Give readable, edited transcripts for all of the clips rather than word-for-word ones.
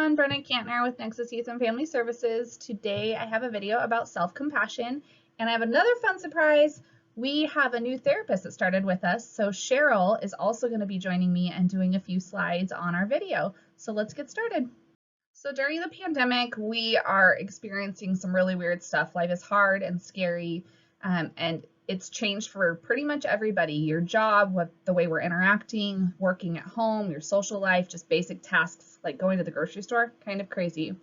everyone, Brenna Kantner with Nexus Youth and Family Services. Today I have a video about self-compassion, and I have another fun surprise. We have a new therapist that started with us, so Cheryl is also going to be joining me and doing a few slides on our video. So let's get started. So during the pandemic, we are experiencing some really weird stuff. Life is hard and scary, and it's changed for pretty much everybody. Your job, the way we're interacting, working at home, your social life, just basic tasks like going to the grocery store, kind of crazy.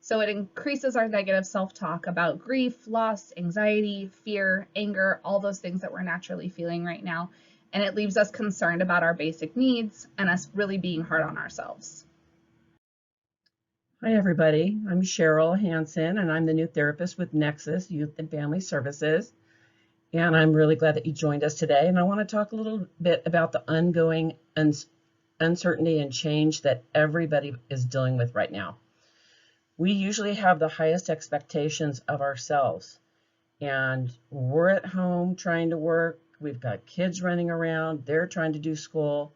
So it increases our negative self-talk about grief, loss, anxiety, fear, anger, all those things that we're naturally feeling right now. And it leaves us concerned about our basic needs and us really being hard on ourselves. Hi, everybody. I'm Cheryl Hanson, and I'm the new therapist with Nexus Youth and Family Services. And I'm really glad that you joined us today. And I want to talk a little bit about the ongoing uncertainty and change that everybody is dealing with right now. We usually have the highest expectations of ourselves. And we're at home trying to work. We've got kids running around. They're trying to do school.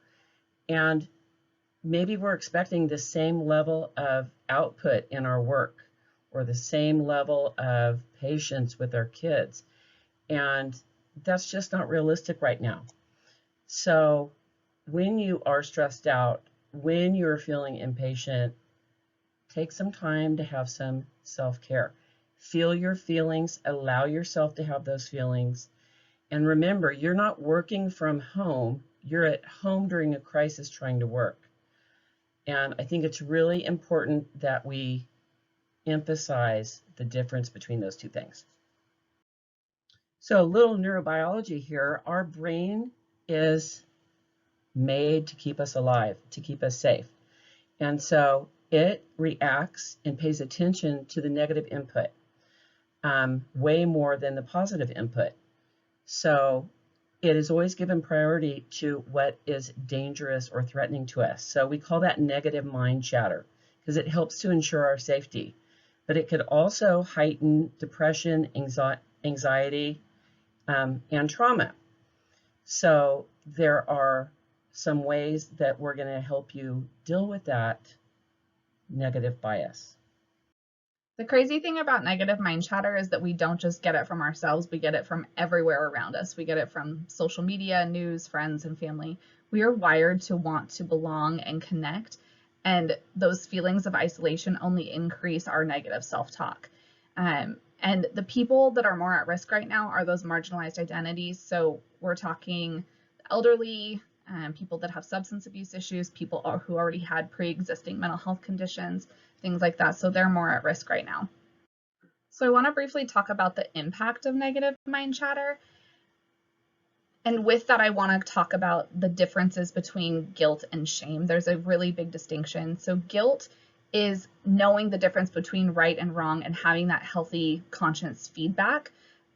And maybe we're expecting the same level of output in our work or the same level of patience with our kids. And that's just not realistic right now. So when you are stressed out, when you're feeling impatient, take some time to have some self-care. Feel your feelings, allow yourself to have those feelings. And remember, you're not working from home. You're at home during a crisis trying to work. And I think it's really important that we emphasize the difference between those two things. So a little neurobiology here. Our brain is made to keep us alive, to keep us safe. And so it reacts and pays attention to the negative input way more than the positive input. So it is always given priority to what is dangerous or threatening to us. So we call that negative mind chatter because it helps to ensure our safety. But it could also heighten depression, anxiety, and trauma. So there are some ways that we're going to help you deal with that negative bias. The crazy thing about negative mind chatter is that we don't just get it from ourselves, we get it from everywhere around us. We get it from social media, news, friends, and family. We are wired to want to belong and connect, and those feelings of isolation only increase our negative self-talk. And the people that are more at risk right now are those marginalized identities. So we're talking elderly, people that have substance abuse issues, people who already had pre-existing mental health conditions, things like that. So they're more at risk right now. So I want to briefly talk about the impact of negative mind chatter. And with that, I want to talk about the differences between guilt and shame. There's a really big distinction. So guilt is knowing the difference between right and wrong and having that healthy conscience feedback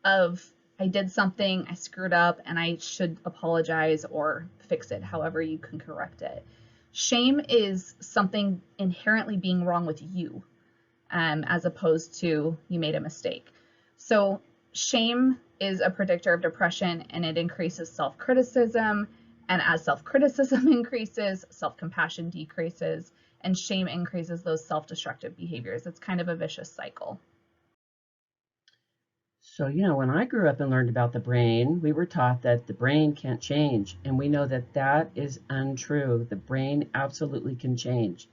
of I did something, I screwed up, and I should apologize or fix it, however you can correct it. Shame is something inherently being wrong with you, as opposed to you made a mistake. So shame is a predictor of depression, and it increases self-criticism. And as self-criticism increases, self-compassion decreases, and shame increases those self-destructive behaviors. It's kind of a vicious cycle. So, when I grew up and learned about the brain, we were taught that the brain can't change. And we know that that is untrue. The brain absolutely can change.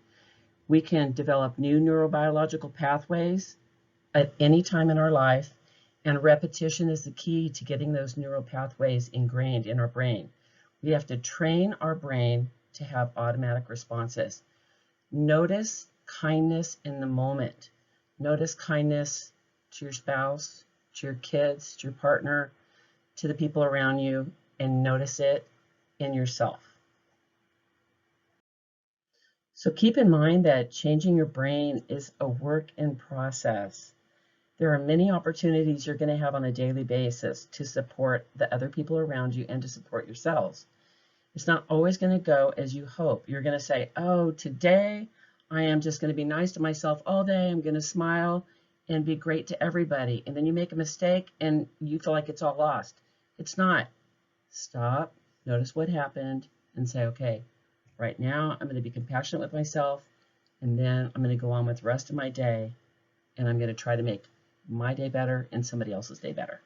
We can develop new neurobiological pathways at any time in our life. And repetition is the key to getting those neural pathways ingrained in our brain. We have to train our brain to have automatic responses. Notice kindness in the moment. Notice kindness to your spouse, to your kids, to your partner, to the people around you, and notice it in yourself. So keep in mind that changing your brain is a work in process. There are many opportunities you're going to have on a daily basis to support the other people around you and to support yourselves. It's not always going to go as you hope. You're going to say, oh, today I am just going to be nice to myself all day. I'm going to smile and be great to everybody. And then you make a mistake and you feel like it's all lost. It's not. Stop, notice what happened, and say, okay, right now I'm going to be compassionate with myself And then I'm going to go on with the rest of my day, and I'm going to try to make my day better and somebody else's day better.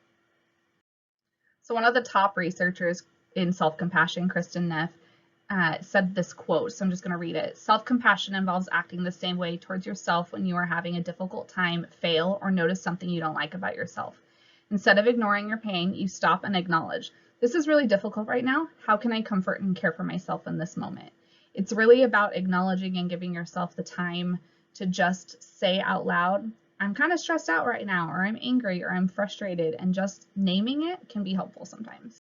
So one of the top researchers in self-compassion, Kristen Neff, said this quote, so I'm just going to read it. Self-compassion involves acting the same way towards yourself when you are having a difficult time, fail, or notice something you don't like about yourself. Instead of ignoring your pain, you stop and acknowledge, this is really difficult right now. How can I comfort and care for myself in this moment? It's really about acknowledging and giving yourself the time to just say out loud, I'm kind of stressed out right now, or I'm angry, or I'm frustrated, and just naming it can be helpful sometimes.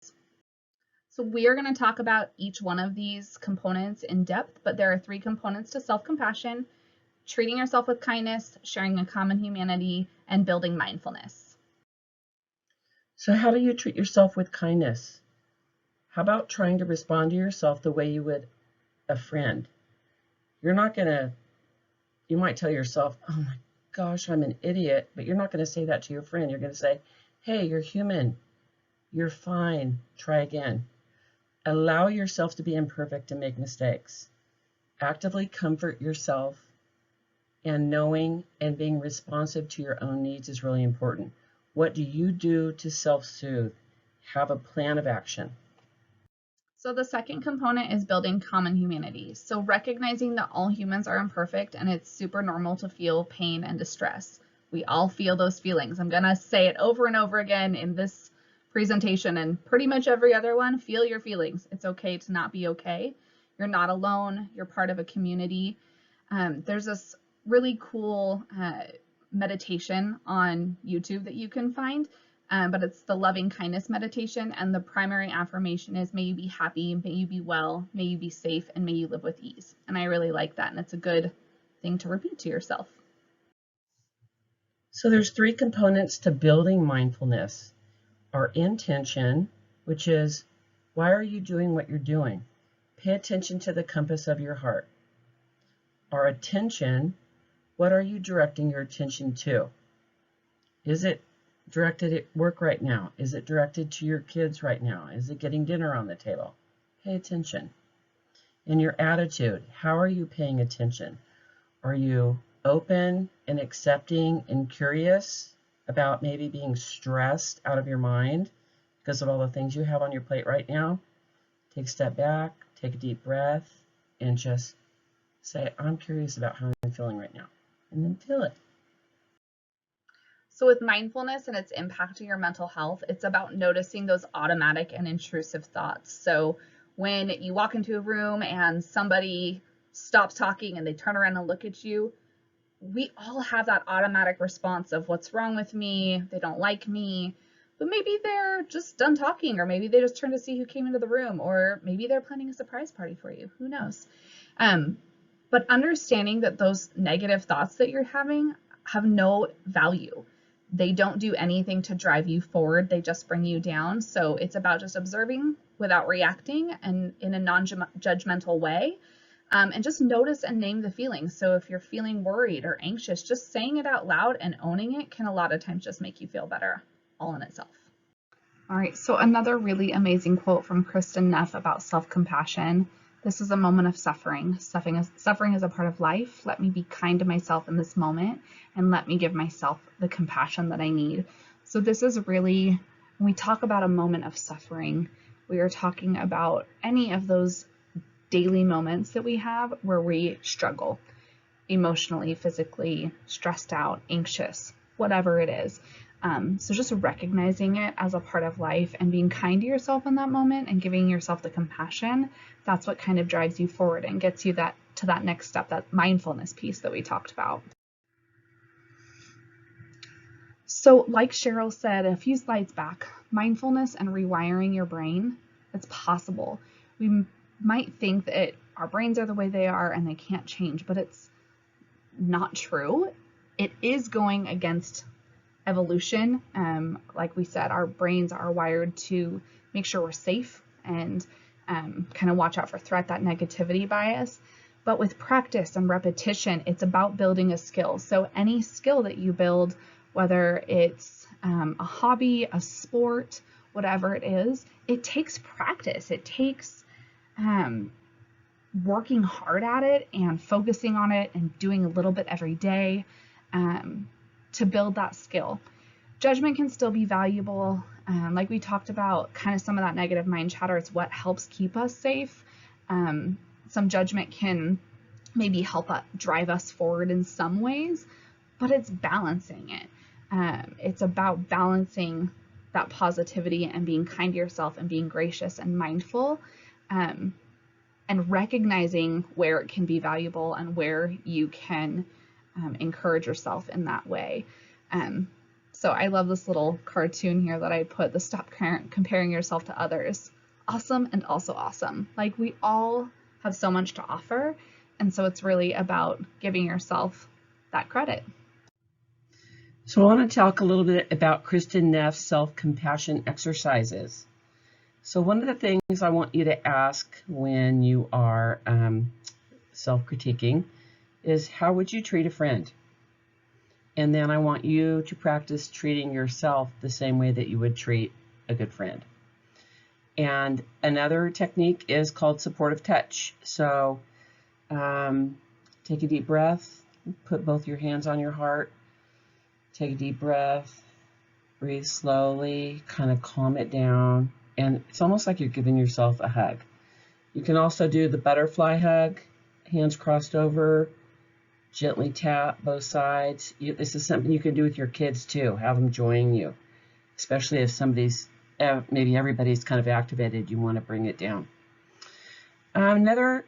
So we are going to talk about each one of these components in depth, but there are 3 components to self-compassion: treating yourself with kindness, sharing a common humanity, and building mindfulness. So how do you treat yourself with kindness? How about trying to respond to yourself the way you would a friend? You're not going to, you might tell yourself, oh my gosh, I'm an idiot, but you're not going to say that to your friend. You're going to say, hey, you're human. You're fine. Try again. Allow yourself to be imperfect and make mistakes. Actively comfort yourself, and knowing and being responsive to your own needs is really important. What do you do to self-soothe? Have a plan of action. So the second component is building common humanity. So recognizing that all humans are imperfect and it's super normal to feel pain and distress. We all feel those feelings. I'm going to say it over and over again in this presentation and pretty much every other one. Feel your feelings. It's okay to not be okay. You're not alone. You're part of a community. There's this really cool meditation on YouTube that you can find. But it's the loving kindness meditation, and the primary affirmation is, may you be happy, may you be well, may you be safe, and may you live with ease. And I really like that, and it's a good thing to repeat to yourself. So there's 3 components to building mindfulness. Our intention, which is, why are you doing what you're doing? Pay attention to the compass of your heart. Our attention, what are you directing your attention to? Is it directed at work right now? Is it directed to your kids right now? Is it getting dinner on the table? Pay attention. And your attitude, how are you paying attention? Are you open and accepting and curious about maybe being stressed out of your mind because of all the things you have on your plate right now? Take a step back, take a deep breath, and just say, I'm curious about how I'm feeling right now. And then feel it. So with mindfulness and its impact on your mental health, it's about noticing those automatic and intrusive thoughts. So when you walk into a room and somebody stops talking and they turn around and look at you, we all have that automatic response of what's wrong with me, they don't like me, but maybe they're just done talking, or maybe they just turned to see who came into the room, or maybe they're planning a surprise party for you, who knows. But understanding that those negative thoughts that you're having have no value. They don't do anything to drive you forward. They just bring you down. So it's about just observing without reacting and in a non-judgmental way. And just notice and name the feelings. So if you're feeling worried or anxious, just saying it out loud and owning it can a lot of times just make you feel better all in itself. All right, so another really amazing quote from Kristen Neff about self-compassion. This is a moment of suffering. Suffering is a part of life. Let me be kind to myself in this moment, and let me give myself the compassion that I need. So this is really, when we talk about a moment of suffering, we are talking about any of those daily moments that we have where we struggle emotionally, physically, stressed out, anxious, whatever it is. So just recognizing it as a part of life and being kind to yourself in that moment and giving yourself the compassion, that's what kind of drives you forward and gets you to that next step, that mindfulness piece that we talked about. So like Cheryl said a few slides back, mindfulness and rewiring your brain, it's possible. We might think that our brains are the way they are and they can't change, but it's not true. It is going against evolution. Like we said, our brains are wired to make sure we're safe and kind of watch out for threat, that negativity bias. But with practice and repetition, it's about building a skill. So any skill that you build, whether it's a hobby, a sport, whatever it is, it takes practice. It takes working hard at it and focusing on it and doing a little bit every day to build that skill. Judgment can still be valuable. Like we talked about, kind of some of that negative mind chatter, it's what helps keep us safe. Some judgment can maybe help drive us forward in some ways, but it's balancing it. It's about balancing that positivity and being kind to yourself and being gracious and mindful, and recognizing where it can be valuable and where you can encourage yourself in that way. So I love this little cartoon here that I put, the stop comparing yourself to others. Awesome and also awesome. Like, we all have so much to offer, and so it's really about giving yourself that credit. So I want to talk a little bit about Kristen Neff's self-compassion exercises. So one of the things I want you to ask when you are self-critiquing is, how would you treat a friend? And then I want you to practice treating yourself the same way that you would treat a good friend. And another technique is called supportive touch. So take a deep breath, put both your hands on your heart, take a deep breath, breathe slowly, kind of calm it down. And it's almost like you're giving yourself a hug. You can also do the butterfly hug, hands crossed over, gently tap both sides. This is something you can do with your kids too. Have them join you, especially if somebody's, maybe everybody's kind of activated, you want to bring it down. Another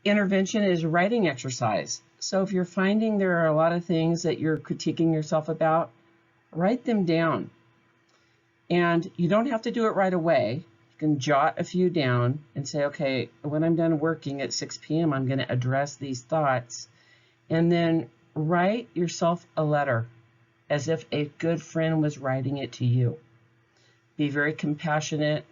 intervention is writing exercise. So if you're finding there are a lot of things that you're critiquing yourself about, write them down. And you don't have to do it right away. You can jot a few down and say, okay, when I'm done working at 6 p.m., I'm going to address these thoughts. And then write yourself a letter as if a good friend was writing it to you. Be very compassionate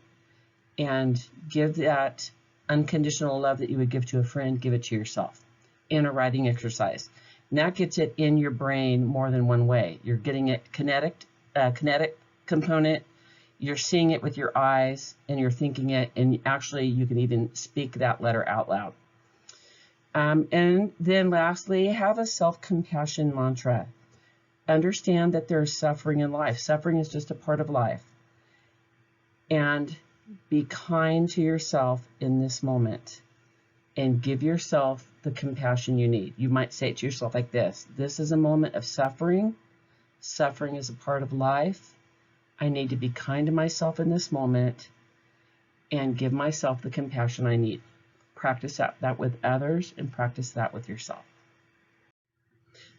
and give that unconditional love that you would give to a friend, give it to yourself in a writing exercise. And that gets it in your brain more than one way. You're getting it kinetic component, you're seeing it with your eyes, and you're thinking it, and actually you can even speak that letter out loud. And then lastly, have a self-compassion mantra. Understand that there's suffering in life. Suffering is just a part of life. And be kind to yourself in this moment and give yourself the compassion you need. You might say it to yourself like this: this is a moment of suffering. Suffering is a part of life. I need to be kind to myself in this moment and give myself the compassion I need. Practice that with others and practice that with yourself.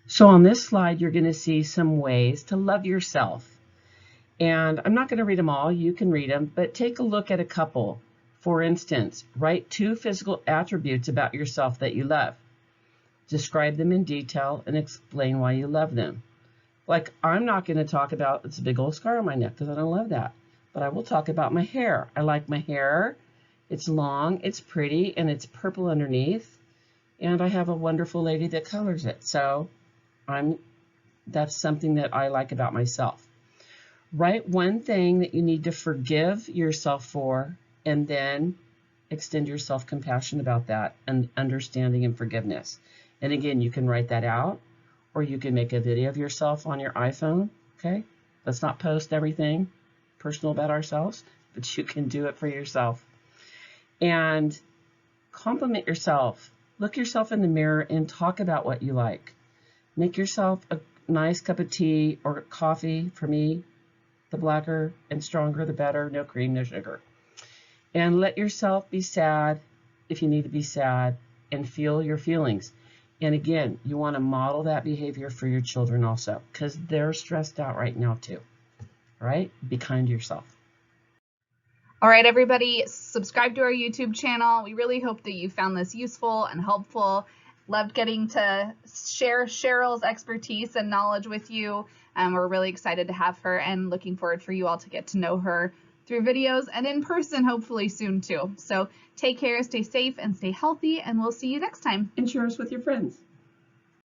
So on this slide, you're going to see some ways to love yourself. And I'm not going to read them all. You can read them, but take a look at a couple. For instance, write 2 physical attributes about yourself that you love. Describe them in detail and explain why you love them. Like, I'm not going to talk about this big old scar on my neck because I don't love that. But I will talk about my hair. I like my hair. It's long, it's pretty, and it's purple underneath. And I have a wonderful lady that colors it. So that's something that I like about myself. Write one thing that you need to forgive yourself for, and then extend your self-compassion about that and understanding and forgiveness. And again, you can write that out, or you can make a video of yourself on your iPhone, okay? Let's not post everything personal about ourselves, but you can do it for yourself. And compliment yourself. Look yourself in the mirror and talk about what you like. Make yourself a nice cup of tea or coffee. For me, the blacker and stronger, the better. No cream, no sugar. And let yourself be sad if you need to be sad, and feel your feelings. And again, you want to model that behavior for your children also, because they're stressed out right now too. All right? Be kind to yourself. All right, everybody, subscribe to our YouTube channel. We really hope that you found this useful and helpful. Loved getting to share Cheryl's expertise and knowledge with you. We're really excited to have her and looking forward for you all to get to know her through videos and in person, hopefully soon too. So take care, stay safe, and stay healthy, and we'll see you next time. And share us with your friends.